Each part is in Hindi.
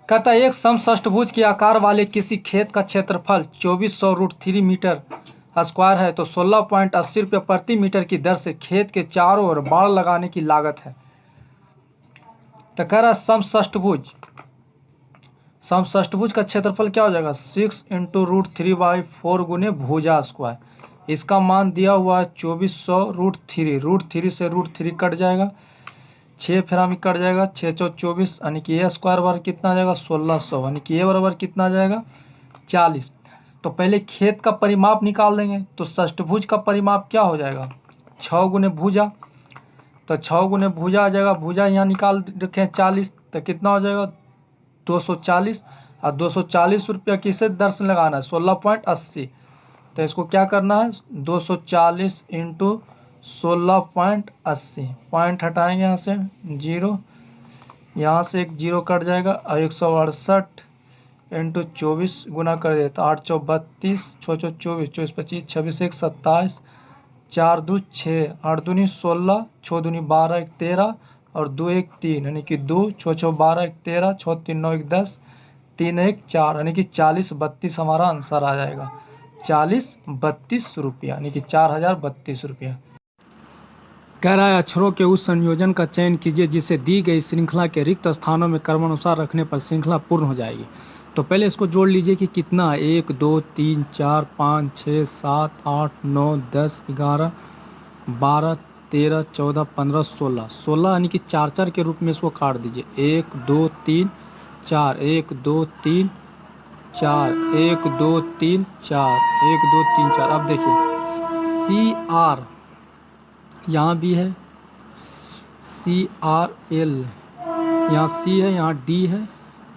कहता है एक समषष्ठभुज के आकार वाले किसी खेत का क्षेत्रफल 2400√3 मीटर स्क्वायर है तो 16.80 रुपये प्रति मीटर की दर से खेत के चारों ओर बाड़ लगाने की लागत है। तो कह रहा समषष्ठभुज का क्षेत्रफल क्या हो जाएगा 6 × √3/4 गुने भुजा स्क्वायर। इसका मान दिया हुआ है 2400√3, √3 से √3 कट जाएगा, 6 फिर हमें कट जाएगा, 6 × 24 यानी कि ए स्क्वायर बराबर कितना आ जाएगा 1600, यानी कि ए बराबर कितना आ जाएगा 40। तो पहले खेत का परिमाप निकाल देंगे। तो षष्ठभुज का परिमाप क्या हो जाएगा 6 गुने भुजा, तो 6 गुने भुजा आ जाएगा, भुजा यहाँ निकाल रखें 40, तो कितना हो जाएगा 240। और 240 रुपया किसे दर से लगाना है 16.80। तो इसको क्या करना है 240 × 16.80, पॉइंट हटाएंगे यहाँ से 0, यहाँ से एक 0 कट जाएगा और 168 × 24 गुना कर दे तो 8 × 32, 6 × 24, 24 25, 26 1 27, 4 2 6, 8 दूनी 16, 6 दूनी 12 1 13 और 2 1 3, यानी कि 2 6 6 12 1 13, 6 3 9 1 10, 3 1 4, यानी कि 4032 हमारा आंसर आ जाएगा 4032 रुपया, यानी कि 4032 रुपया। कह रहा है अक्षरों के उस संयोजन का चयन कीजिए जिसे दी गई श्रृंखला के रिक्त स्थानों में क्रमानुसार रखने पर श्रृंखला पूर्ण हो जाएगी। तो पहले इसको जोड़ लीजिए कि कितना है 1 2 3 4 5 6 7 8 9 10 11 12 13 14 15 16, 16 यानी कि 4 4 के रूप में इसको काट दीजिए 1 2 3 4, 1 2 3 4, 1 2 3 4, 1 2 3 4। अब देखिए CR यहाँ भी है, CRL, यहाँ C है, यहाँ D है,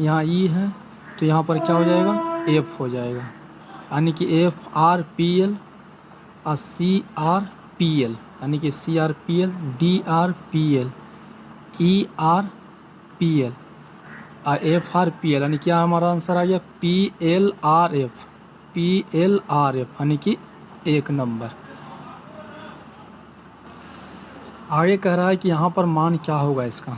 यहाँ E है, तो यहाँ पर क्या हो जाएगा F हो जाएगा, यानी कि FRPL और CRPL, यानी कि CRPL, DRPL, ERPL और FRPL, यानी क्या हमारा आंसर आ गया PLRF, यानी कि 1 नंबर। आगे कह रहा है कि यहाँ पर मान क्या होगा इसका।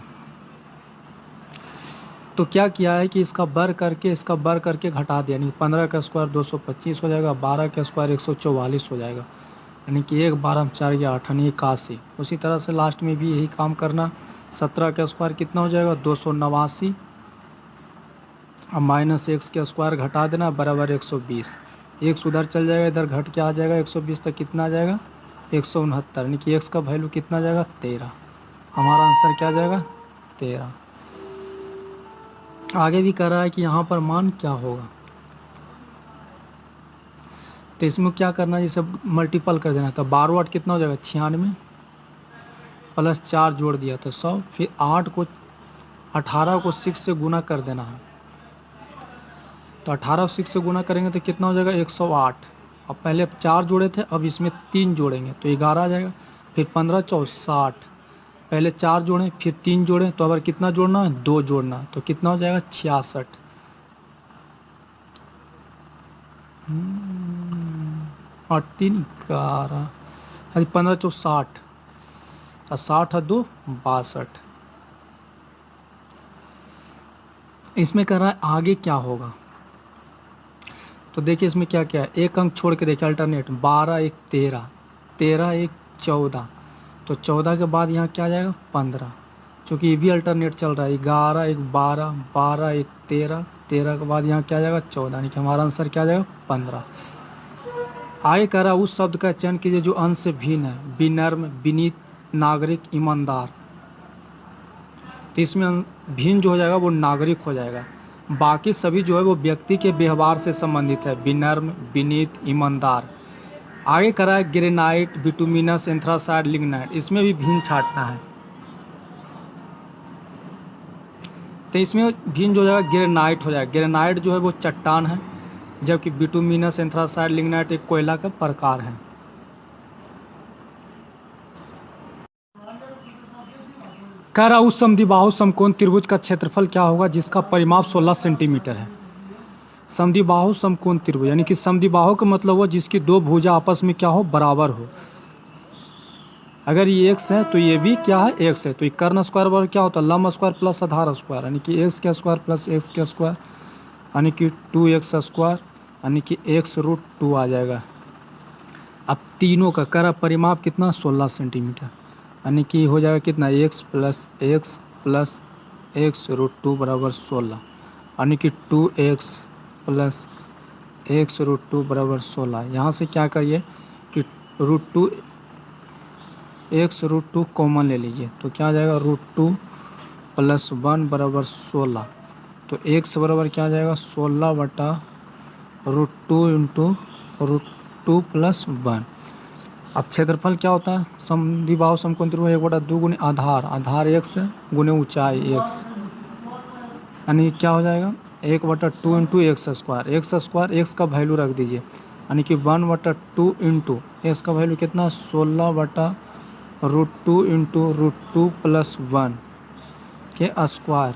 तो क्या किया है कि इसका बर करके घटा दिया, यानी 15 का स्क्वायर 225 हो जाएगा, 12 का स्क्वायर 144 हो जाएगा, यानी कि 1 12 4 या 8 यानी 81। उसी तरह से लास्ट में भी यही काम करना। 17 का स्क्वायर कितना हो जाएगा 289, अब -x का स्क्वायर घटा देना बराबर 120, x उधर चल जाएगा, इधर घट के आ जाएगा 120 तक कितना आ जाएगा 169, यानी कि x का वैल्यू कितना आ जाएगा 13। हमारा आंसर क्या आ जाएगा 13। आगे भी कह रहा है कि यहाँ पर मान क्या होगा। तो इसमें क्या करना है, जैसे मल्टीपल कर देना, तो 12 8 कितना हो जाएगा 96 प्लस 4 जोड़ दिया तो 100, फिर 18 को 6 से गुना कर देना है। तो 18 को 6 से गुना करेंगे तो कितना हो जाएगा 108। अब पहले 4 जोड़े थे, अब इसमें 3 जोड़ेंगे तो 11 आ जाएगा। फिर 15 4 60, पहले 4 जोड़ें फिर 3 जोड़ें, तो अगर कितना जोड़ना है 2 जोड़ना है, तो कितना हो जाएगा 66 और 3 11, अरे 15 4 60 और 60 और 2 62। इसमें कह रहा है आगे क्या होगा। तो देखिए इसमें क्या क्या है, एक अंक छोड़ के देखिए अल्टरनेट, 12 1 13, 13 1 14, तो 14 के बाद यहाँ क्या आ जाएगा 15, चूँकि ये भी अल्टरनेट चल रहा है। 11 1 12, 12 1 13, 13 के बाद यहाँ क्या आ जाएगा 14, यानी कि हमारा आंसर क्या आ जाएगा 15। आगे कह रहा है उस शब्द का चयन कीजिए जो अंश से भिन्न है, विनम्र, विनीत, नागरिक, ईमानदार। तो इसमें भिन्न जो हो जाएगा वो नागरिक हो जाएगा, बाकी सभी जो है वो व्यक्ति के व्यवहार से संबंधित है, विनम्र, विनीत, ईमानदार। आगे करा है ग्रेनाइट, बिटुमिनस, एंथ्रासाइड, लिग्नाइट, इसमें भी भिन्न छाटना है। तो इसमें भिन्न जो हो जाएगा ग्रेनाइट हो जाएगा। ग्रेनाइट जो है वो चट्टान है, जबकि बिटुमिनस, एंथ्रासाइड, लिग्नाइट एक कोयला का प्रकार है। कह रहा उस समद्विबाहु समकोण त्रिभुज का क्षेत्रफल क्या होगा जिसका परिमाप 16 सेंटीमीटर है। समद्विबाहु समकोण त्रिभुज यानी कि समद्विबाहु का मतलब हो जिसकी दो भुजा आपस में क्या हो बराबर हो। अगर ये x है तो ये भी क्या है, x है। तो ये कर्ण स्क्वायर बराबर क्या होता है, लंब स्क्वायर प्लस आधार स्क्वायर, यानी कि x का स्क्वायर प्लस x का स्क्वायर, यानी कि 2x स्क्वायर, यानी कि x√2 आ जाएगा। अब तीनों का कर परिमाप कितना, 16 सेंटीमीटर, यानी कि हो जाएगा कितना, x प्लस x√2 बराबर 16, यानी कि 2x प्लस x√2 बराबर 16। यहाँ से क्या करिए कि √2 x√2 कॉमन ले लीजिए, तो क्या आ जाएगा, √2 प्लस 1 बराबर 16। तो x बराबर क्या आ जाएगा, 16 बटा √2 इंटू √2 प्लस 1। अब क्षेत्रफल क्या होता है, समद्विबाहु समकोण त्रिभुज 1/2 गुने आधार x गुने ऊंचाई x, यानी क्या हो जाएगा 1/2 इंटू एक्स स्क्वायर, एक्स का वैल्यू रख दीजिए, यानी कि 1/2 इंटू एक्स का वैल्यू कितना, 16 बटा √2 इंटू √2 प्लस 1 के स्क्वायर।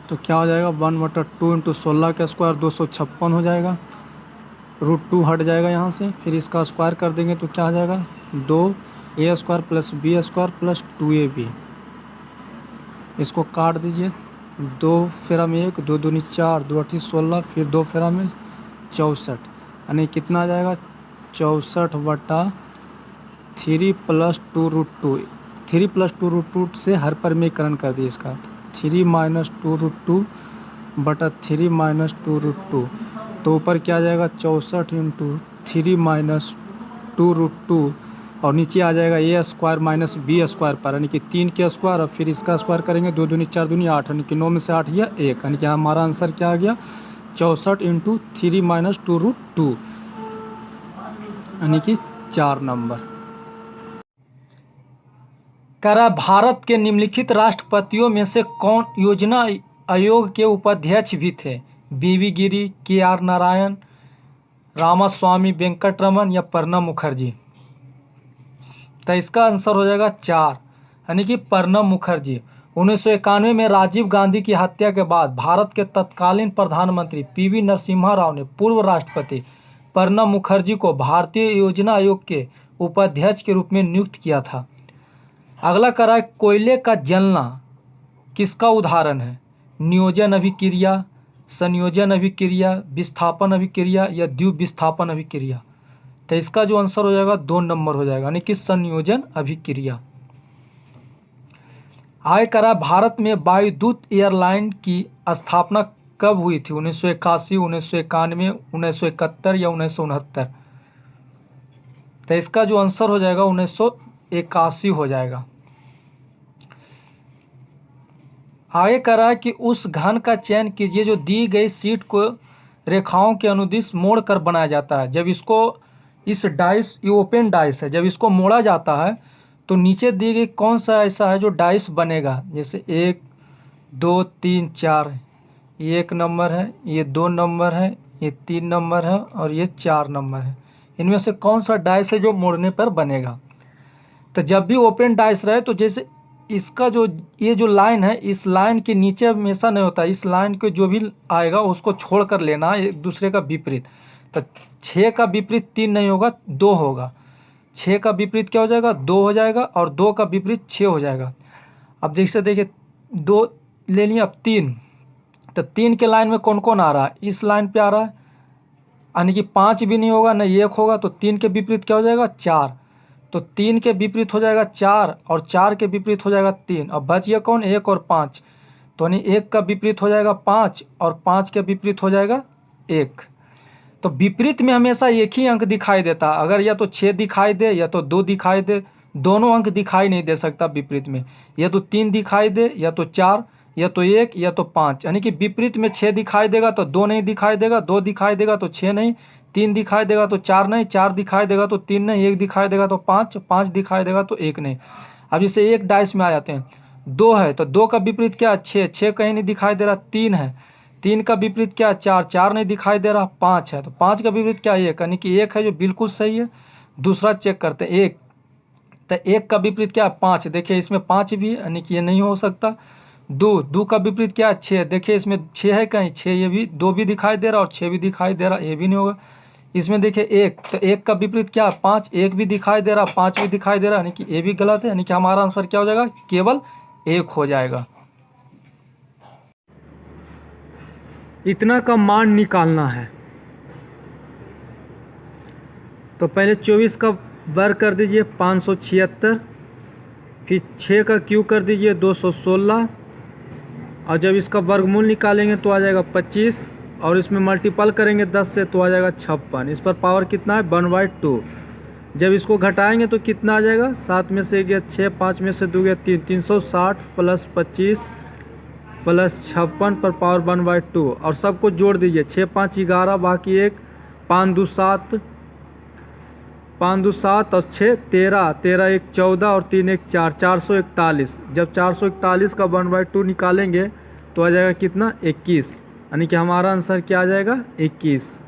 तो क्या हो जाएगा, 1/2 इंटू 16 का स्क्वायर 256 हो जाएगा, √2 हट जाएगा यहाँ से, फिर इसका स्क्वायर कर देंगे तो क्या आ जाएगा, 2a square plus b square plus 2ab। इसको काट दीजिए, 2 फेरा में 1, 2 दूनी 4, 2 अठी 16, फिर 2 फेरा में 64, यानी कितना आ जाएगा, 64 बटा 3 प्लस 2√2, 3 प्लस 2√2 से हर परिमेयकरण कर दिए इसका, 3 माइनस 2√2 बटा 3 माइनस 2√2, तो ऊपर क्या आ जाएगा, 64 इंटू 3 माइनस 2√2, और नीचे आ जाएगा ए स्क्वायर माइनस बी स्क्वायर पर, यानी कि 3 के स्क्वायर, और फिर इसका स्क्वायर करेंगे, 2 दूनी 4 दूनी 8, यानी कि 9 में से 8 गया 1, यानी कि हमारा आंसर क्या आ गया, 64 इंटू 3 माइनस 2√2, यानी कि 4 नंबर। करा भारत के निम्नलिखित राष्ट्रपतियों में से कौन योजना आयोग के उपाध्यक्ष भी थे, बीवी गिरी, के.आर. नारायण, रामास्वामी वेंकटरमन या प्रणब मुखर्जी। तो इसका आंसर हो जाएगा 4, यानी कि प्रणब मुखर्जी। 1991 में राजीव गांधी की हत्या के बाद भारत के तत्कालीन प्रधानमंत्री पी.वी. नरसिम्हा राव ने पूर्व राष्ट्रपति प्रणब मुखर्जी को भारतीय योजना आयोग के उपाध्यक्ष के रूप में नियुक्त किया था। अगला करा है, कोयले का जलना किसका उदाहरण है, नियोजन अभिक्रिया, संयोजन अभिक्रिया, विस्थापन अभिक्रिया या द्वीप विस्थापन अभिक्रिया। तो इसका जो आंसर हो जाएगा 2 नंबर हो जाएगा, यानी कि संयोजन अभिक्रिया। आगे करा, भारत में वायुदूत एयरलाइन की स्थापना कब हुई थी, 1981, 1991, 1971 या 1969। तो इसका जो आंसर हो जाएगा 1981 हो जाएगा। आगे करा है कि उस घन का चयन कीजिए जो दी गई शीट को रेखाओं के अनुदिश मोड़ कर बनाया जाता है। जब इसको इस डाइस, ये ओपन डाइस है, जब इसको मोड़ा जाता है तो नीचे दी गई कौन सा ऐसा है जो डाइस बनेगा, जैसे 1 2 3 4, ये 1 नंबर है, ये 2 नंबर है, ये 3 नंबर है और ये 4 नंबर है। इनमें से कौन सा डाइस है जो मोड़ने पर बनेगा। तो जब भी ओपन डाइस रहे तो जैसे इसका जो ये जो लाइन है, इस लाइन के नीचे हमेशा नहीं होता, इस लाइन के जो भी आएगा उसको छोड़ कर लेना एक दूसरे का विपरीत। तो 6 का विपरीत 3 नहीं होगा, 2 होगा। 6 का विपरीत क्या हो जाएगा, 2 हो जाएगा, और 2 का विपरीत 6 हो जाएगा। अब जैसे देखिए 2 ले लिए, अब 3, तो 3 के लाइन में कौन कौन आ रहा है, इस लाइन पे आ रहा है, यानी कि 5 भी नहीं होगा, नहीं 1 होगा, तो 3 के विपरीत क्या हो जाएगा, 4। तो 3 के विपरीत हो जाएगा 4 और 4 के विपरीत हो जाएगा 3। अब बच गया कौन, 1 और 5, तो यानी 1 का विपरीत हो जाएगा 5 और 5 के विपरीत हो जाएगा 1। तो विपरीत में हमेशा एक ही अंक दिखाई देता, अगर या तो 6 दिखाई दे या तो 2 दिखाई दे, दोनों अंक दिखाई नहीं दे सकता विपरीत में, या तो 3 दिखाई दे या तो 4 या तो 1 या तो 5। यानी कि विपरीत में 6 दिखाई देगा तो 2 नहीं दिखाई देगा, 2 दिखाई देगा तो 6 नहीं, 3 दिखाई देगा तो 4 नहीं, 4 दिखाई देगा तो 3 नहीं, 1 दिखाई देगा तो 5, 5 दिखाई देगा तो 1 नहीं। अब इसे एक डाइस में आ जाते हैं, 2 है तो 2 का विपरीत क्या, 6, 6 कहीं नहीं दिखाई दे रहा, 3 है, 3 का विपरीत क्या, 4, 4 नहीं दिखाई दे रहा, 5 है तो 5 का विपरीत क्या, 1, यानी कि 1 है जो बिल्कुल सही है। दूसरा चेक करते हैं 1, तो 1 का विपरीत क्या, 5, देखिए इसमें 5 भी है, यानी कि ये नहीं हो सकता। 2 का विपरीत क्या, 6, देखिए इसमें 6 है कहीं, 6 ये भी, 2 भी दिखाई दे रहा और 6 भी दिखाई दे रहा, ये भी नहीं होगा। इसमें देखिए एक, तो एक का विपरीत क्या है 5, एक भी दिखाई दे रहा, 5 भी दिखाई दे रहा, यानी कि ए भी गलत है, यानी कि हमारा आंसर क्या हो जाएगा, केवल 1 हो जाएगा। इतना का मान निकालना है, तो पहले 24 का वर्ग कर दीजिए 576, फिर 6 का क्यूब कर दीजिए 216, और जब इसका वर्गमूल निकालेंगे तो आ जाएगा 25, और इसमें मल्टीपल करेंगे 10 से तो आ जाएगा 56। इस पर पावर कितना है 1/2। जब इसको घटाएंगे तो कितना आ जाएगा, 7 में से गया 6, 5 में से 2 गया 3, 360 प्लस 25 प्लस 56 पर पावर 1/2, और सबको जोड़ दीजिए 6 5 11, बाकी 1 5 2 7, 5 2 7 और 6 13, 13 1 14 और 3 1 4, 441। जब 441 का 1/2 निकालेंगे तो आ जाएगा कितना 21, यानी कि हमारा आंसर क्या आ जाएगा 21।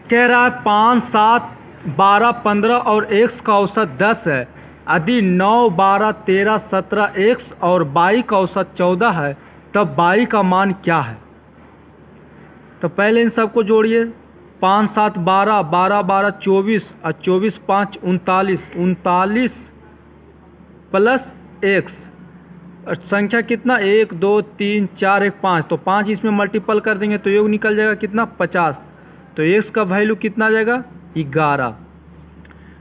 कह रहा है 5 7 12 15 और x का औसत 10 है, यदि 9 12 13 17 x और y का औसत 14 है तब y का मान क्या है। तो पहले इन सबको जोड़िए, 5 7 12, 12 12 24 और 24 5 39, 39 प्लस x, संख्या कितना 1 2 3 4 1 5, तो 5 इसमें मल्टीपल कर देंगे तो योग निकल जाएगा कितना 50, तो x का वैल्यू कितना आ जाएगा 11।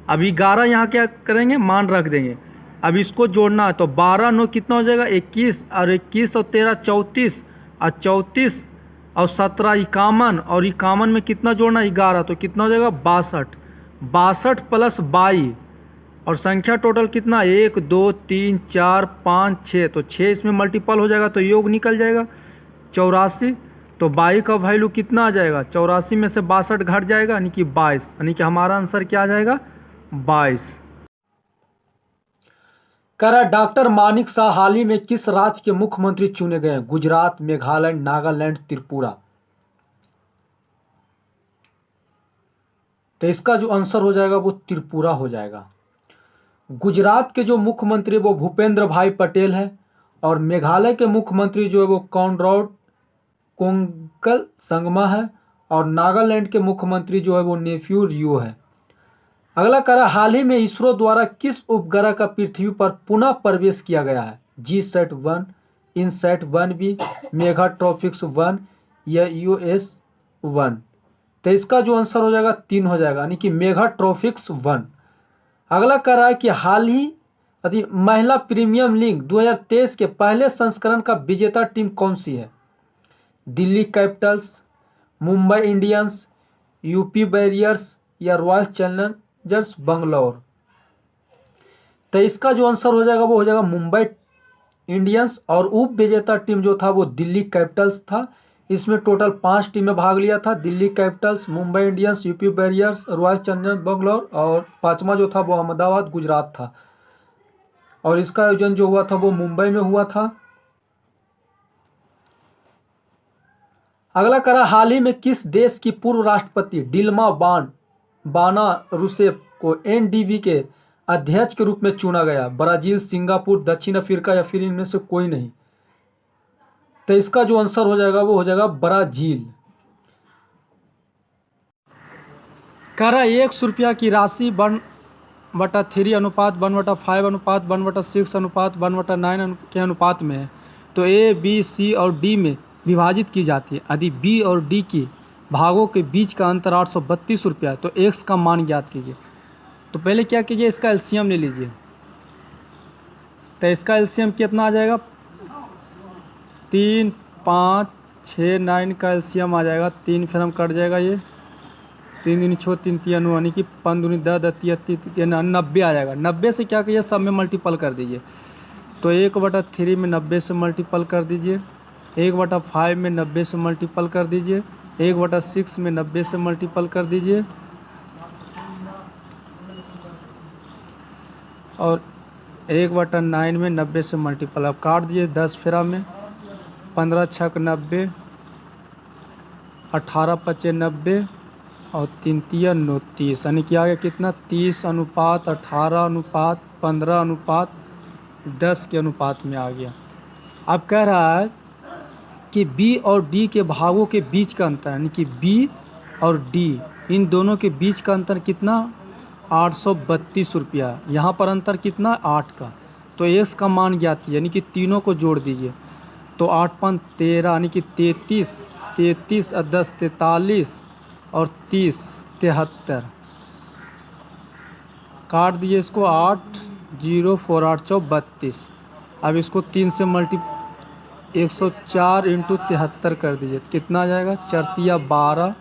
अब 11 यहाँ क्या करेंगे, मान रख देंगे। अब इसको जोड़ना है तो 12 9 कितना हो जाएगा 21, और 21 और 13 34, और 34 और 17 51, और 51 में कितना जोड़ना 11, तो कितना हो जाएगा 62, 62 प्लस 22, और संख्या टोटल कितना 1 2 3 4 5 6, तो 6 इसमें मल्टीपल हो जाएगा तो योग निकल जाएगा 84। तो 22 का वैल्यू कितना आ जाएगा, 84 में से 62 घट जाएगा यानी कि 22, यानी कि हमारा आंसर क्या आ जाएगा 22। कह रहा डॉक्टर मानिक शाह हाल ही में किस राज्य के मुख्यमंत्री चुने गए हैं, गुजरात, मेघालय, नागालैंड, त्रिपुरा। तो इसका जो आंसर हो जाएगा वो त्रिपुरा हो जाएगा। गुजरात के जो मुख्यमंत्री वो भूपेंद्र भाई पटेल है, और मेघालय के मुख्यमंत्री जो है वो कॉनराड कोंगल संगमा है, और नागालैंड के मुख्यमंत्री जो है वो नेफ्यू रियो है। अगला कह रहा हाल ही में इसरो द्वारा किस उपग्रह का पृथ्वी पर पुनः प्रवेश किया गया है, GSAT-1, INSAT-1B, मेगाट्रॉपिक्स-1 या US-1। तो इसका जो आंसर हो जाएगा 3 हो जाएगा, यानी कि मेगाट्रॉपिक्स-1। अगला कह रहा है कि हाल ही यदि महिला प्रीमियम लीग 2023 के पहले संस्करण का विजेता टीम कौन सी है, Delhi Capitals, Mumbai Indians, UP warriors या रॉयल चैलेंजर्स बेंगलोर। तो इसका जो आंसर हो जाएगा वो हो जाएगा मुंबई इंडियंस, और उप विजेता टीम जो था वो दिल्ली कैपिटल्स था। इसमें टोटल 5 टीमें भाग लिया था, Delhi Capitals, Mumbai Indians, UP warriors, royal Challengers Bangalore, और 5वां जो था वो अहमदाबाद गुजरात था। और इसका आयोजन जो हुआ था वो मुंबई में हुआ था। अगला करा हाल ही में किस देश की पूर्व राष्ट्रपति डिल्मा बाना रूसेफ को NDB के अध्यक्ष के रूप में चुना गया, ब्राजील, सिंगापुर, दक्षिण अफ्रीका या फिर इनमें से कोई नहीं। तो इसका जो आंसर हो जाएगा वो हो जाएगा ब्राजील। कह रहा 100 रुपया की राशि 1/3 अनुपात 1/5 अनुपात 1/6 अनुपात 1/9 के अनुपात में है, तो A, B, C और D में विभाजित की जाती है। यदि B और D के भागों के बीच का अंतर 832 रुपया, तो x का मान ज्ञात कीजिए। तो पहले क्या कीजिए, इसका एलसीएम ले लीजिए। तो इसका एलसीएम कितना आ जाएगा 3 5 6 9 का एलसीएम आ जाएगा 3, फिर हम कट जाएगा ये 3 दूनी 6 3 3 यानी कि 5 दूनी 10 10 90 आ जाएगा। 90 से क्या कीजिए सब में मल्टीपल कर दीजिए। तो 1/3 में 90 से मल्टीपल कर दीजिए, 1/5 में 90 से मल्टीपल कर दीजिए, 1/6 में 90 से मल्टीपल कर दीजिए, और 1/9 में 90 से मल्टीपल अब काट दीजिए 10 फेरा में, 15 छक 90, 18 पचे 90 और 3 तिया 9 30, यानी कि आ गया कितना 30 अनुपात 18 अनुपात 15 अनुपात 10 के अनुपात में आ गया। अब कह रहा है कि बी और डी के भागों के बीच का अंतर, यानी कि बी और डी इन दोनों के बीच का अंतर कितना 832 रुपया। यहाँ पर अंतर कितना 8 का। तो एक्स का मान ज्ञात कीजिए, यानी कि तीनों को जोड़ दीजिए। तो 8 5 13 यानी कि 33, 33 और 10 43 और 30 73। काट दीजिए इसको, 8 0 4 8 4 32। अब इसको 3 से 104 इंटू 73 कर दीजिए, तो कितना आ जाएगा 4 12,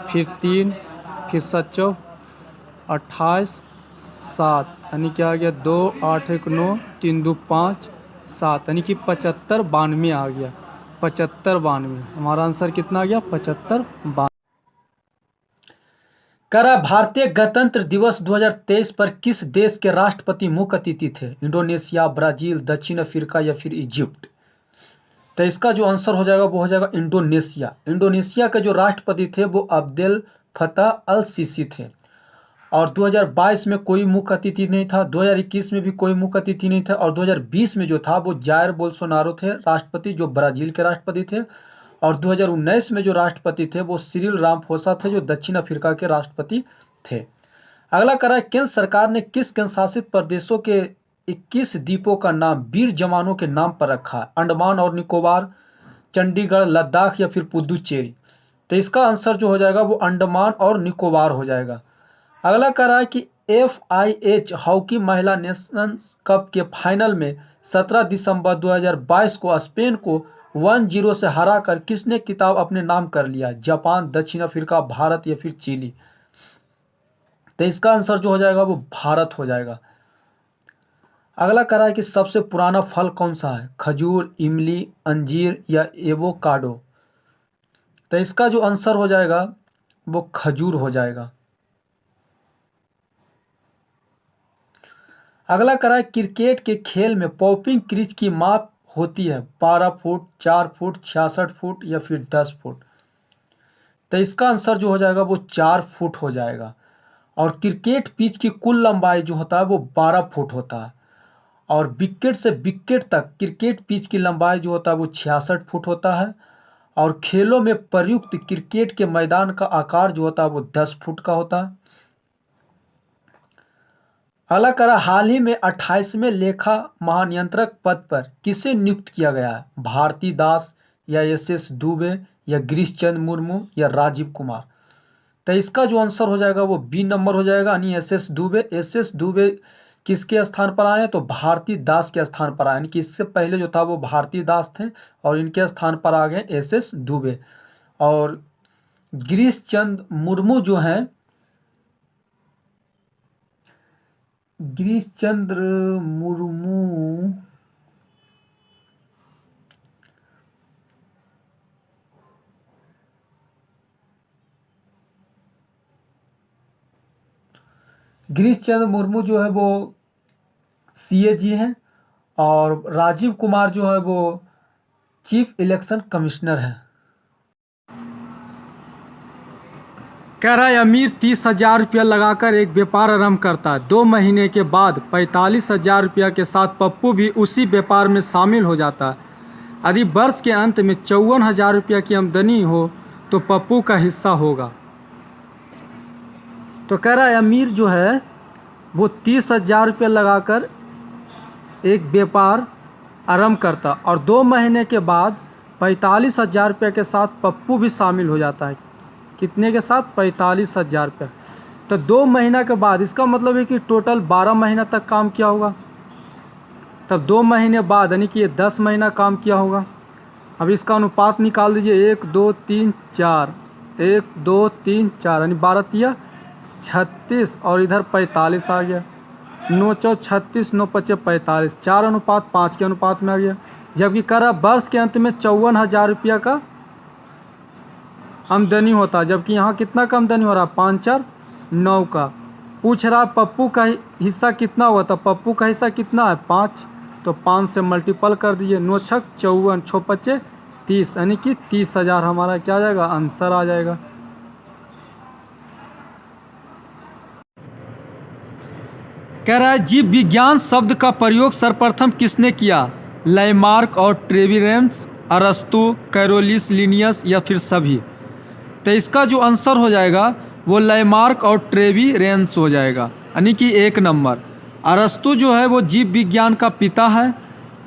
फिर 3, फिर 7 28 7, यानी क्या आ गया 2 8 1 9 3 2 5 7, यानी कि 75 92 आ गया। 75 92 हमारा आंसर कितना आ गया 75 92। कह रहा भारतीय गणतंत्र दिवस 2023 पर किस देश के राष्ट्रपति मुख्य अतिथि थे? इंडोनेशिया, ब्राजील, दक्षिण अफ्रीका या फिर इजिप्ट। तो इसका जो आंसर हो जाएगा वो हो जाएगा इंडोनेशिया। इंडोनेशिया के जो राष्ट्रपति थे वो अब्देल फतह अल सीसी थे। और 2022 में कोई मुख्य अतिथि नहीं था, 2021 में भी कोई मुख्य अतिथि नहीं था, और 2020 में जो था वो जायर बोल्सोनारो थे राष्ट्रपति, जो ब्राजील के राष्ट्रपति थे। और 2019 में जो राष्ट्रपति थे वो सिरिल रामाफोसा थे, जो दक्षिण अफ्रीका के राष्ट्रपति थे। अगला कह रहा है केंद्र सरकार ने किस केंद्र शासित प्रदेशों के 21 द्वीपों का नाम वीर जवानों के नाम पर रखा है? अंडमान और निकोबार, चंडीगढ़, लद्दाख या फिर पुदुचेरी। तो इसका आंसर जो हो जाएगा वो अंडमान और निकोबार हो जाएगा। अगला कह रहा है कि FIH हॉकी महिला नेशंस कप के फाइनल में 17 दिसंबर 2022 को स्पेन को 1-0 से हराकर किसने खिताब अपने नाम कर लिया? जापान, दक्षिण अफ्रीका, भारत या फिर चिली। तो इसका आंसर जो हो जाएगा वो भारत हो जाएगा। अगला कह रहा है कि सबसे पुराना फल कौन सा है? खजूर, इमली, अंजीर या एवोकाडो। तो इसका जो आंसर हो जाएगा वो खजूर हो जाएगा। अगला कह रहा है क्रिकेट के खेल में पॉपिंग क्रीज की माप होती है 12 फुट, 4 फुट, 66 फुट या फिर 10 फुट। तो इसका आंसर जो हो जाएगा वो 4 फुट हो जाएगा। और क्रिकेट पिच की कुल लंबाई जो होता है वो 12 फुट होता है। और विकेट से विकेट तक क्रिकेट पिच की लंबाई जो होता है वो 66 फुट होता है। और खेलों में प्रयुक्त क्रिकेट के मैदान का आकार जो होता है वो 10 फुट का होता है। अगला करा हाल ही में 28वें लेखा महानियंत्रक पद पर किसे नियुक्त किया गया है? भारती दास या SS दुबे या गिरीश चंद्र मुर्मू या राजीव कुमार। तो इसका जो आंसर हो जाएगा वो बी नंबर हो जाएगा, यानी SS दुबे। SS दुबे किसके स्थान पर आए? तो भारती दास के स्थान पर आए, यानी कि इससे पहले जो था वो भारती दास थे और इनके स्थान पर आ गए SS दुबे। और गिरीश चंद्र मुर्मू जो हैं, गिरीश चंद्र मुर्मू जो है वो CAG हैं। और राजीव कुमार जो है वो चीफ इलेक्शन कमिश्नर है। कह रहा है अमीर 30,000 रुपया लगाकर एक व्यापार आरंभ करता है। 2 महीने के बाद 45,000 रुपया के साथ पप्पू भी उसी व्यापार में शामिल हो जाता है। यदि वर्ष के अंत में 54,000 रुपया की आमदनी हो तो पप्पू का हिस्सा होगा। तो कह रहा है अमीर जो है वो 30,000 रुपया लगाकर एक व्यापार आरंभ करता और 2 महीने के बाद 45,000 रुपया के साथ पप्पू भी शामिल हो जाता है। कितने के साथ? 45,000 रुपया। तो 2 महीना के बाद, इसका मतलब है कि टोटल 12 महीना तक काम किया होगा। तब 2 महीने बाद यानी कि ये 10 महीना काम किया होगा। अब इसका अनुपात निकाल दीजिए, 1 2 3 4, 1 2 3 4 यानी 12 तिया 36 और इधर 45 आ गया। 9 4 36, 9 5 45, 4:5 के अनुपात में आ गया। जबकि कह रहा वर्ष के अंत में 54,000 रुपया का आमदनी होता है, जबकि यहाँ कितना का आमदनी हो रहा है? 5 4 9 का। पूछ रहा पप्पू का हिस्सा कितना हुआ था? पप्पू का हिस्सा कितना है? 5। तो 5 से मल्टीपल कर दीजिए, 9 6 54, 6 5 30, यानी कि 30,000 हमारा क्या आ जाएगा? आंसर आ जाएगा। कह रहा है जीव विज्ञान शब्द का प्रयोग सर्वप्रथम किसने किया? लैमार्क और ट्रेविरेंस, अरस्तु, कैरोलिस, लिनियस या फिर सभी। तो इसका जो आंसर हो जाएगा वो लैमार्क और ट्रेविरेंस हो जाएगा, यानी कि 1 नंबर। अरस्तु जो है वो जीव विज्ञान का पिता है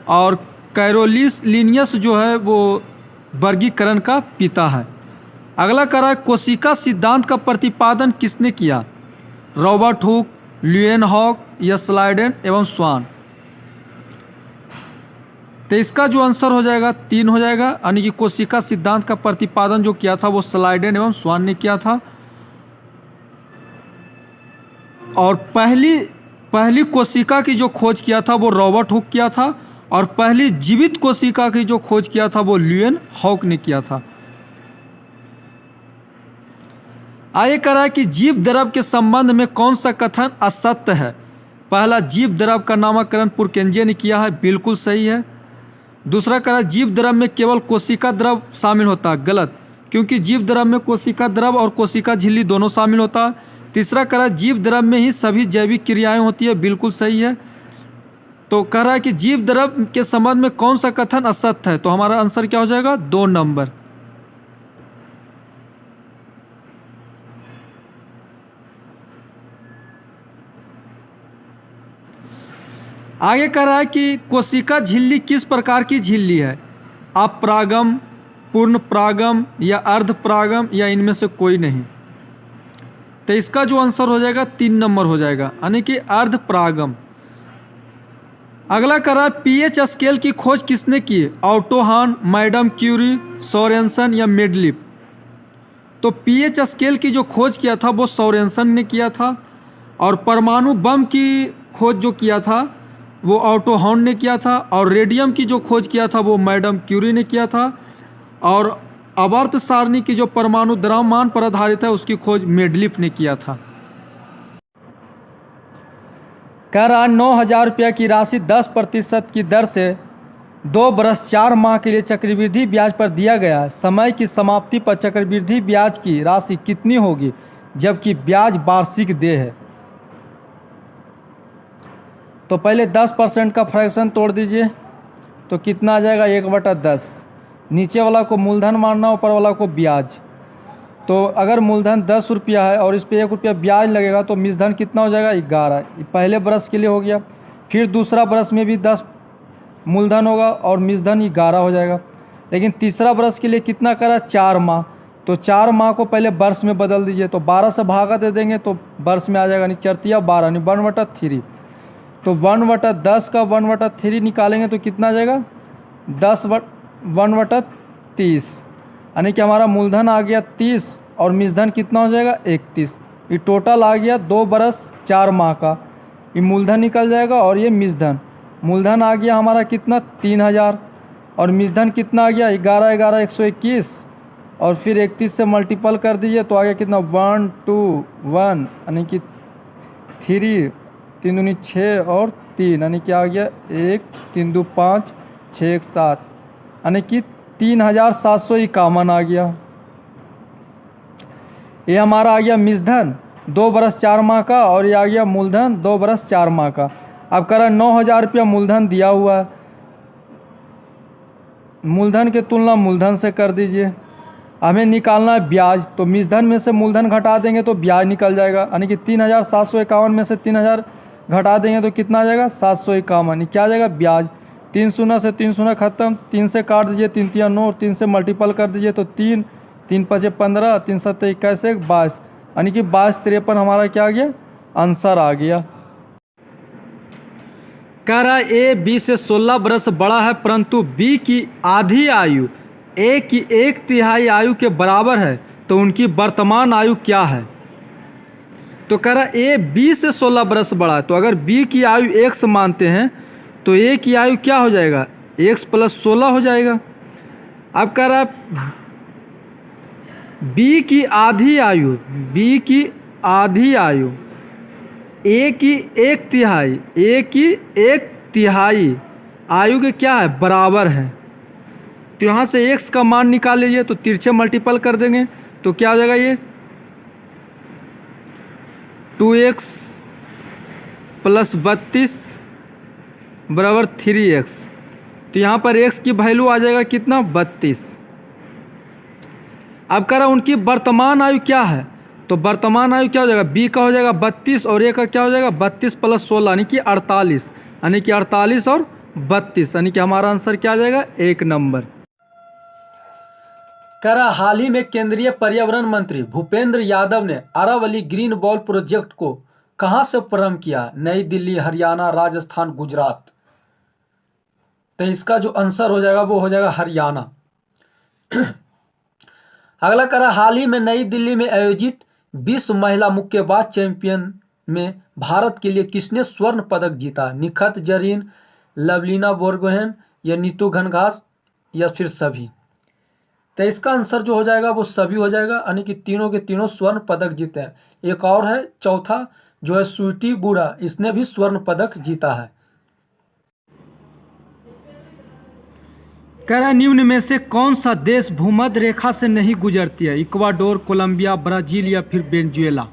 और कैरोलिस लिनियस जो है वो वर्गीकरण का पिता है। अगला कह रहा है कोशिका सिद्धांत का प्रतिपादन किसने किया? रॉबर्ट हुक, ल्यूएनहॉक या स्लाइडेन एवं स्वान। तो इसका जो आंसर हो जाएगा 3 हो जाएगा, यानी कि कोशिका सिद्धांत का प्रतिपादन जो किया था वो स्लाइडेन एवं स्वान ने किया था। और पहली कोशिका की जो खोज किया था वो रॉबर्ट हुक किया था और पहली जीवित कोशिका की जो खोज किया था वो ल्यूएनहॉक ने किया था। आगे कह रहा है कि जीव द्रव के संबंध में कौन सा कथन असत्य है? पहला, जीव द्रव का नामकरण पुरकेंजे ने किया है, बिल्कुल सही है। दूसरा कह रहा है जीव द्रव में केवल कोशिका द्रव शामिल होता है, गलत, क्योंकि जीव द्रव में कोशिका द्रव और कोशिका झिल्ली दोनों शामिल होता है। तीसरा कह रहा है जीव द्रव में ही सभी जैविक क्रियाएं होती है, बिल्कुल सही है। तो कह रहा है कि जीव द्रव के संबंध में कौन सा कथन असत्य है? तो हमारा आंसर क्या हो जाएगा? 2 नंबर। आगे कह रहा है कि कोशिका झिल्ली किस प्रकार की झिल्ली है? अपरागम, पूर्ण प्रागम या अर्धप्रागम या इनमें से कोई नहीं। तो इसका जो आंसर हो जाएगा 3 नंबर हो जाएगा, यानी कि अर्धप्रागम। अगला कह रहा है पीएच स्केल की खोज किसने की? ऑटो हान, मैडम क्यूरी, सोरेनसन या मेडलिप। तो पीएच स्केल की जो खोज किया था वो सोरेनसन ने किया था और परमाणु बम की खोज जो किया था वो ऑटो हॉर्न ने किया था और रेडियम की जो खोज किया था वो मैडम क्यूरी ने किया था और आवर्त सारणी की जो परमाणु द्रव्यमान पर आधारित है उसकी खोज मेडलिफ ने किया था। कह रहा 9,000 रुपये की राशि 10% की दर से 2 बरस 4 माह के लिए चक्रवृद्धि ब्याज पर दिया गया है। समय की समाप्ति पर चक्रवृद्धि ब्याज की राशि कितनी होगी जबकि ब्याज वार्षिक देय है? तो पहले 10% का फ्रैक्शन तोड़ दीजिए तो कितना आ जाएगा? 1/10। नीचे वाला को मूलधन मानना, ऊपर वाला को ब्याज। तो अगर मूलधन 10 रुपया है और इस पर 1 रुपया ब्याज लगेगा तो मिश्रधन कितना हो जाएगा? 11। पहले बरस के लिए हो गया। फिर दूसरा बरस में भी 10 मूलधन होगा और मिश्रधन 11 हो जाएगा। लेकिन तीसरा बरस के लिए कितना करा? 4 माह। तो 4 माह को पहले वर्ष में बदल दीजिए तो 12 से भागा दे देंगे तो वर्ष में आ जाएगा, नहीं 4 12 यानी 1/3। तो 1/10 का 1/3 निकालेंगे तो कितना आ जाएगा? 1/30, यानी कि हमारा मूलधन आ गया 30 और मिश्रधन कितना हो जाएगा? 31। ये टोटल आ गया 2 बरस 4 माह का। ये मूलधन निकल जाएगा और ये मिश्रधन। मूलधन आ गया हमारा कितना? 3,000 और मिश्रधन कितना आ गया? 11 11 121 और फिर 31 से मल्टीपल कर दीजिए तो आ गया कितना? 1 2 1 यानी कि 3 3 दूनी 6 और 3 यानी कि आ गया 1 3 2 5 6 1 7 यानी कि 3,751 आ गया। ये हमारा आ गया मिश्रधन 2 बरस 4 माह का और ये आ गया मूलधन 2 बरस 4 माह का। अब कह रहा 9,000 रुपया मूलधन दिया हुआ है, मूलधन के तुलना मूलधन से कर दीजिए। हमें निकालना है ब्याज, तो मिश्रधन में से मूलधन घटा देंगे तो ब्याज निकल जाएगा, यानी कि 3,751 में से 3,000 घटा देंगे तो कितना आ जाएगा? 751, यानी क्या आ जाएगा? ब्याज। 3 शून्य से 3 शून्य खत्म, 3 से काट दीजिए 3 3 9, 3 से मल्टीपल कर दीजिए तो 3 3 5 15, 3 7 21 22, यानी कि 22 हमारा क्या आ गया? आंसर आ गया। कह रहा है ए बी से 16 वर्ष बड़ा है परंतु बी की आधी आयु ए की 1/3 आयु के बराबर है, तो उनकी वर्तमान आयु क्या है? तो कह रहा है ए बी से 16 वर्ष बड़ा है, तो अगर बी की आयु x मानते हैं तो ए की आयु क्या हो जाएगा? x + 16 हो जाएगा। अब कह रहा है बी की आधी आयु ए की 1/3 आयु के क्या है? बराबर है। तो यहाँ से x का मान निकाल लीजिए तो तिरछे मल्टीपल कर देंगे तो क्या हो जाएगा? ये 2x + 32 = 3x। तो यहाँ पर x की वैल्यू आ जाएगा कितना 32। अब कह रहा उनकी वर्तमान आयु क्या है, तो वर्तमान आयु क्या हो जाएगा, b का हो जाएगा 32 और a का क्या हो जाएगा 32 + 16 यानी कि 48, यानी कि 48 और 32, यानी कि हमारा आंसर क्या आ जाएगा 1 नंबर। कह रहा हाल ही में केंद्रीय पर्यावरण मंत्री भूपेंद्र यादव ने अरावली ग्रीन बॉल प्रोजेक्ट को कहां से प्रारंभ किया, नई दिल्ली, हरियाणा, राजस्थान, गुजरात। तो इसका जो आंसर हो जाएगा वो हो जाएगा हरियाणा। अगला कह रहा हाल ही में नई दिल्ली में आयोजित विश्व महिला मुक्केबाज चैंपियन में भारत के लिए किसने स्वर्ण पदक जीता, निखत जरीन, लवलीना बोरगोहेन या नीतू घनघास या फिर सभी। तो इसका आंसर जो हो जाएगा वो सभी हो जाएगा, यानी कि तीनों के तीनों स्वर्ण पदक जीते हैं। एक और है चौथा जो है स्वीटी बूढ़ा, इसने भी स्वर्ण पदक जीता है। कह रहा निम्न में से कौन सा देश भूमध्य रेखा से नहीं गुजरती है, इक्वाडोर, कोलंबिया, ब्राजील या फिर वेनेजुएला।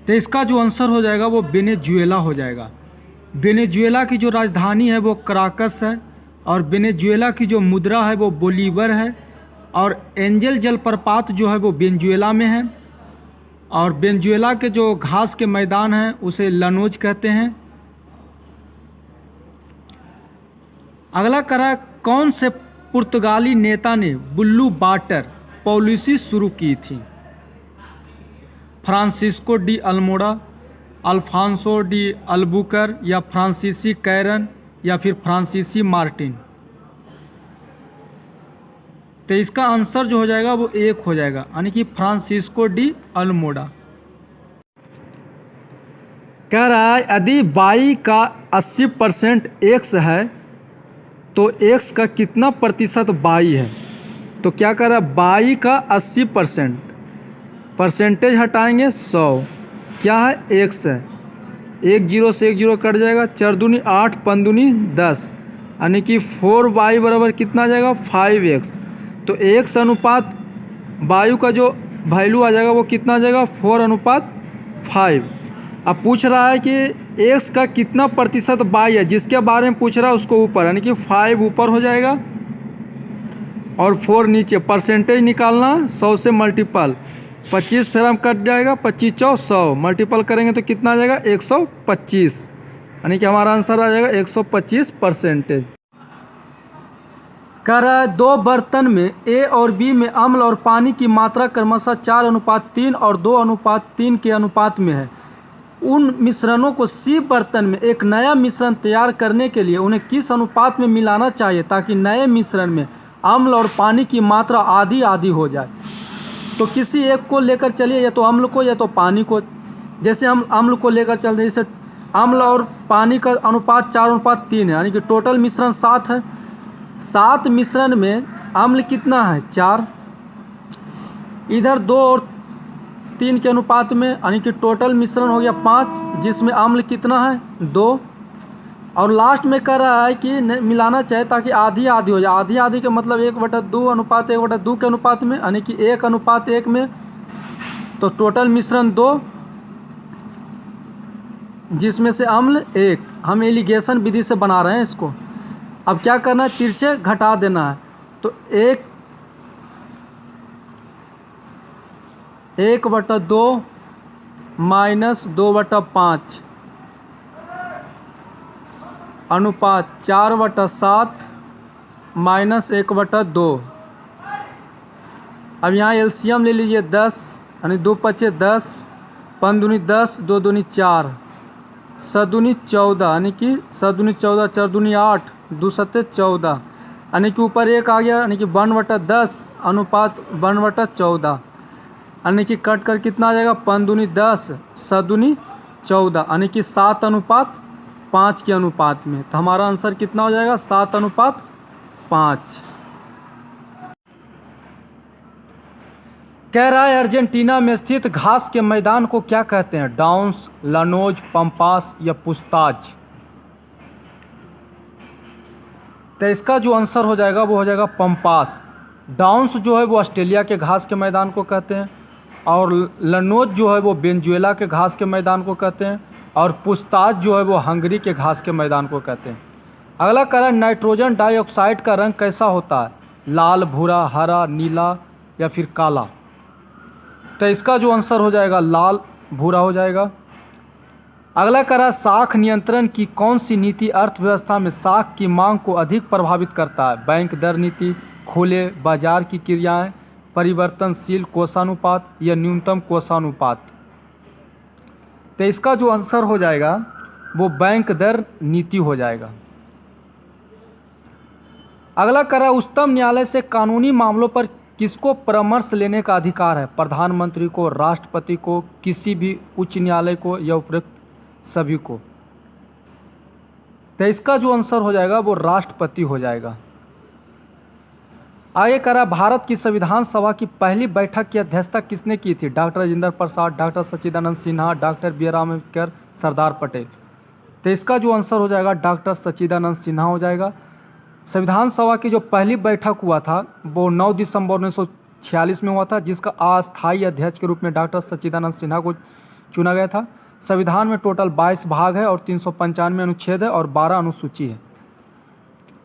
तो इसका जो आंसर हो जाएगा वो वेनेजुएला हो जाएगा। वेनेजुएला की जो राजधानी है वो कराकस है और वेनेजुएला की जो मुद्रा है वो बोलीवर है और एंजल जलप्रपात जो है वो वेनेजुएला में है और वेनेजुएला के जो घास के मैदान हैं उसे लनोज कहते हैं। अगला करा कौन से पुर्तगाली नेता ने ब्लू वाटर पॉलिसी शुरू की थी, Francisco de Almeida, Alfonso de Albuquerque या फ्रांसीसी कैरन या फिर फ्रांसीसी मार्टिन। तो इसका आंसर जो हो जाएगा वो 1 हो जाएगा, यानी कि फ्रांसिस्को डी अल्मोड़ा। कह रहा है यदि y का 80% x है तो x का कितना प्रतिशत y है, तो क्या कर रहा है y का 80%, परसेंटेज हटाएंगे 100, क्या है x है, 1 0 से 1 0 कट जाएगा, 4 दूनी 8, 5 दूनी 10, यानी कि 4y बराबर कितना आ जाएगा 5x। तो x अनुपात वायु का जो वैल्यू आ जाएगा वो कितना आ जाएगा 4:5। अब पूछ रहा है कि x का कितना प्रतिशत y है, जिसके बारे में पूछ रहा है उसको ऊपर, यानी कि 5 ऊपर हो जाएगा और 4 नीचे। परसेंटेज निकालना 100 से मल्टीपल, 25 फिर हम कट जाएगा, 25 चौ 100 मल्टीपल करेंगे तो कितना आ जाएगा 125, यानी कि हमारा आंसर आ जाएगा 125%। कह रहा है 2 बर्तन में A और B में अम्ल और पानी की मात्रा क्रमशः 4:3 और 2:3 के अनुपात में है। उन मिश्रणों को C बर्तन में एक नया मिश्रण तैयार करने के लिए उन्हें किस अनुपात में मिलाना चाहिए ताकि नए मिश्रण में अम्ल और पानी की मात्रा आधी आधी हो जाए। तो किसी एक को लेकर चलिए, या तो अम्ल को या तो पानी को। जैसे हम अम्ल को लेकर चलते हैं, जैसे अम्ल और पानी का अनुपात 4:3 है, यानी कि टोटल मिश्रण 7 है। 7 मिश्रण में अम्ल कितना है 4, इधर 2 और 3 के अनुपात में, यानी कि टोटल मिश्रण हो गया 5, जिसमें अम्ल कितना है 2। और लास्ट में कह रहा है कि मिलाना चाहिए ताकि आधी आधी हो जाए। आधी आधी का मतलब 1/2 अनुपात 1/2 के अनुपात में, यानी कि 1:1 में। तो टोटल मिश्रण 2 जिसमें से अम्ल 1। हम एलिगेशन विधि से बना रहे हैं इसको। अब क्या करना है, तिरछे घटा देना है। तो 1/2 माइनस 2/5 अनुपात 4/7 माइनस 1/2। अब यहाँ एलसीएम ले लीजिए 10, यानी 2 × 10, 5 दूनी 10, 2 दूनी 4, 7 दूनी 14, यानी कि 7 दूनी 14, 4 दूनी 8, 2 7 14, यानी कि ऊपर 1 आ गया, यानी कि 1/10 अनुपात 1/14, यानी कि कट कर कितना आ जाएगा 5 दूनी 10, 7 दूनी 14, यानी कि 7:5 के अनुपात में। तो हमारा आंसर कितना हो जाएगा 7:5। कह रहा है अर्जेंटीना में स्थित घास के मैदान को क्या कहते हैं, डाउन्स, लनोज, पंपास या पुस्ताज। तो इसका जो आंसर हो जाएगा वो हो जाएगा पंपास। डाउन्स जो है वो ऑस्ट्रेलिया के घास के मैदान को कहते हैं और लनोज जो है वो वेनेजुएला के घास के मैदान को कहते हैं और पुस्ताज जो है वो हंगरी के घास के मैदान को कहते हैं। अगला कह रहा है नाइट्रोजन डाइऑक्साइड का रंग कैसा होता है, लाल, भूरा, हरा, नीला या फिर काला। तो इसका जो आंसर हो जाएगा लाल भूरा हो जाएगा। अगला कह रहा है साख नियंत्रण की कौन सी नीति अर्थव्यवस्था में साख की मांग को अधिक प्रभावित करता है, बैंक दर नीति, खुले बाजार की क्रियाएं, परिवर्तनशील कोषानुपात या न्यूनतम कोषानुपात। तो इसका जो आंसर हो जाएगा वो बैंक दर नीति हो जाएगा। अगला कह रहा है उच्चतम न्यायालय से कानूनी मामलों पर किसको परामर्श लेने का अधिकार है, प्रधानमंत्री को, राष्ट्रपति को, किसी भी उच्च न्यायालय को या उपरोक्त सभी को। तो इसका जो आंसर हो जाएगा वो राष्ट्रपति हो जाएगा। आगे कह रहा भारत की संविधान सभा की पहली बैठक की अध्यक्षता किसने की थी, doctor Rajendra Prasad, doctor Sachchidanand Sinha, doctor B R Ambedkar, Sardar Patel. तो इसका जो आंसर हो जाएगा डॉक्टर सच्चिदानंद सिन्हा हो जाएगा। संविधान सभा की जो पहली बैठक हुआ था वो 9 दिसंबर 1946 में हुआ था, जिसका अस्थायी अध्यक्ष के रूप में डॉक्टर सच्चिदानंद सिन्हा को चुना गया था। संविधान में टोटल 22 भाग है और 395 अनुच्छेद है और 12 अनुसूची है।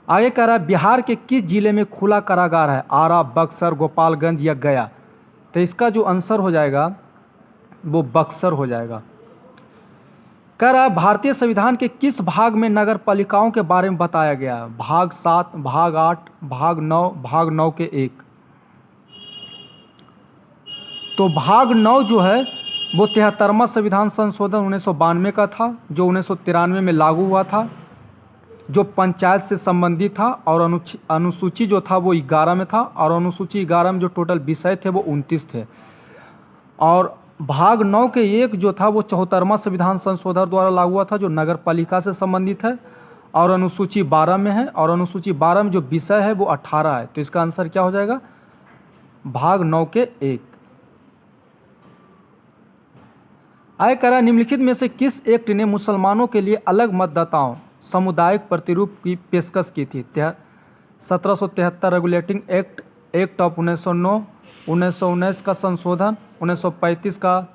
आगे कह रहा है बिहार के किस जिले में खुला कारागार है, आरा, बक्सर, गोपालगंज या गया। तो इसका जो आंसर हो जाएगा वो बक्सर हो जाएगा। कह रहा है भारतीय संविधान के किस भाग में नगर पालिकाओं के बारे में बताया गया है, भाग 7, भाग 8, भाग 9, भाग 9 के 1। तो भाग 9 जो है वो 73वां संविधान संशोधन 1992 का था, जो 1993 में लागू हुआ था, जो पंचायत से संबंधित था। और अनुसूची जो था वो 11 में था, और अनुसूची 11 में जो टोटल विषय थे वो 29 थे। और भाग 9 के 1 जो था वो 74वां संविधान संशोधन द्वारा लागू हुआ था, जो नगर पालिका से संबंधित है, और अनुसूची 12 में है, और अनुसूची 12 में जो विषय है वो 18 है। तो इसका आंसर क्या हो जाएगा, भाग 9 के 1। आगे कह रहा निम्नलिखित में से किस एक्ट ने मुसलमानों के लिए अलग मतदाताओं सामुदायिक प्रतिरूप की पेशकश की थी, 1773 रेगुलेटिंग एक्ट, एक्ट ऑफ 1909, 1919 का संशोधन, 1935 का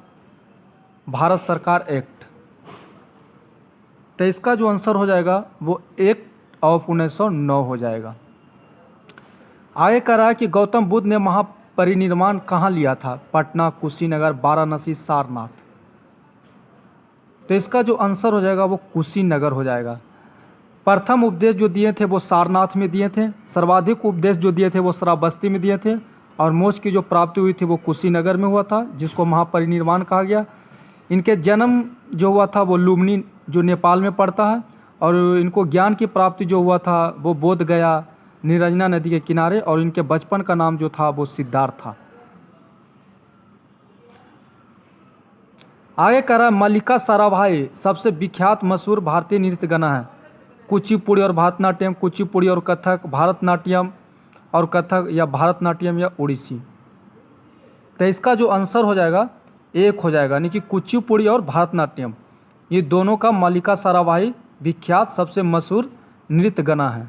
भारत सरकार एक्ट। तो इसका जो आंसर हो जाएगा वो एक्ट ऑफ 1909 हो जाएगा। आगे कह रहा है कि गौतम बुद्ध ने महापरिनिर्वाण कहाँ लिया था, पटना, कुशीनगर, वाराणसी, सारनाथ। तो इसका जो आंसर हो जाएगा वो कुशीनगर हो जाएगा। प्रथम उपदेश जो दिए थे वो सारनाथ में दिए थे, सर्वाधिक उपदेश जो दिए थे वो श्रावस्ती में दिए थे, और मोक्ष की जो प्राप्ति हुई थी वो कुशीनगर में हुआ था, जिसको महापरिनिर्वाण कहा गया। इनके जन्म जो हुआ था वो लुम्बिनी जो नेपाल में पड़ता है, और इनको ज्ञान की प्राप्ति जो हुआ था वो बोध गया निरंजना नदी के किनारे, और इनके बचपन का नाम जो था वो सिद्धार्थ था। आगे कह रहा है मल्लिका साराभाई सबसे विख्यात मशहूर भारतीय नृत्य गाना है, कुचिपुड़ी और भरतनाट्यम, कुचिपुड़ी और कथक, भरतनाट्यम और कथक, या भरतनाट्यम या ओडिसी। तो इसका जो आंसर हो जाएगा 1 हो जाएगा, यानी कि कुचिपुड़ी और भरतनाट्यम ये दोनों का मल्लिका साराभाई विख्यात सबसे मशहूर नृत्य गाना है।